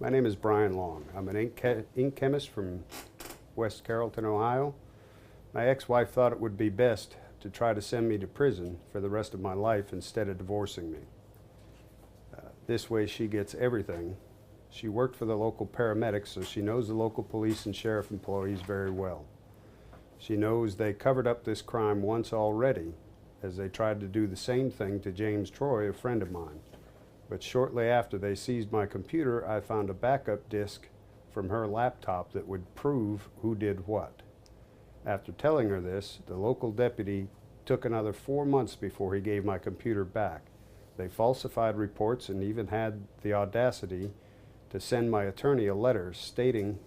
My name is Brian Long. I'm an ink chemist from West Carrollton, Ohio. My ex-wife thought it would be best to try to send me to prison for the rest of my life instead of divorcing me. This way she gets everything. She worked for the local paramedics, so she knows the local police and sheriff employees very well. She knows they covered up this crime once already, as they tried to do the same thing to James Troy, a friend of mine. But shortly after they seized my computer, I found a backup disk from her laptop that would prove who did what. After telling her this, the local deputy took another 4 months before he gave my computer back. They falsified reports and even had the audacity to send my attorney a letter stating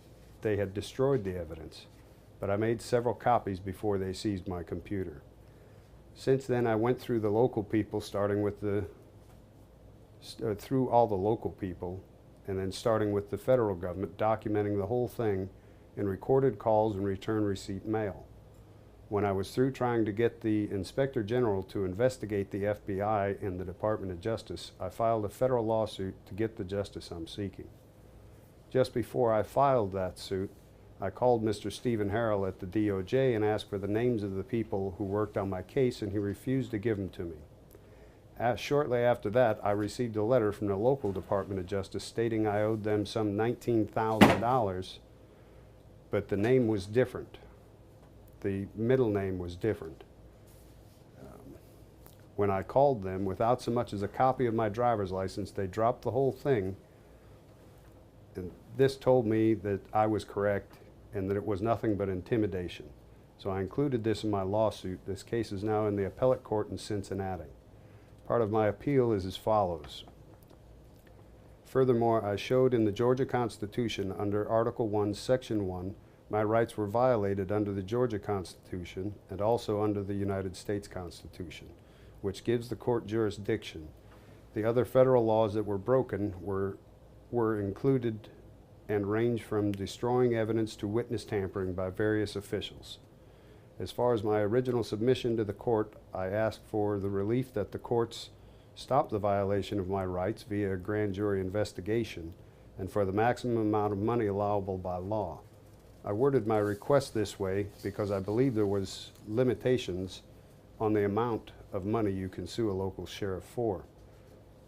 they had destroyed the evidence. But I made several copies before they seized my computer. Since then, I went through the local people, starting with through all the local people, and then starting with the federal government, documenting the whole thing in recorded calls and return receipt mail. When I was through trying to get the Inspector General to investigate the FBI and the Department of Justice, I filed a federal lawsuit to get the justice I'm seeking. Just before I filed that suit, I called Mr. Stephen Harrell at the DOJ and asked for the names of the people who worked on my case, and he refused to give them to me. Shortly after that, I received a letter from the local Department of Justice stating I owed them some $19,000, but the name was different. The middle name was different. When I called them, without so much as a copy of my driver's license, they dropped the whole thing, and this told me that I was correct and that it was nothing but intimidation. So I included this in my lawsuit. This case is now in the appellate court in Cincinnati. Part of my appeal is as follows. Furthermore, I showed in the Georgia Constitution under Article 1, Section 1, my rights were violated under the Georgia Constitution and also under the United States Constitution, which gives the court jurisdiction. The other federal laws that were broken were included and range from destroying evidence to witness tampering by various officials. As far as my original submission to the court, I asked for the relief that the courts stop the violation of my rights via a grand jury investigation and for the maximum amount of money allowable by law. I worded my request this way because I believe there was limitations on the amount of money you can sue a local sheriff for.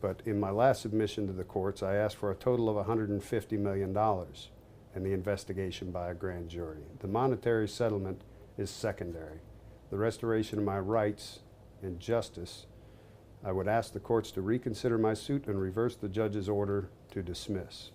But in my last submission to the courts, I asked for a total of $150 million and the investigation by a grand jury. The monetary settlement is secondary. The restoration of my rights and justice, I would ask the courts to reconsider my suit and reverse the judge's order to dismiss.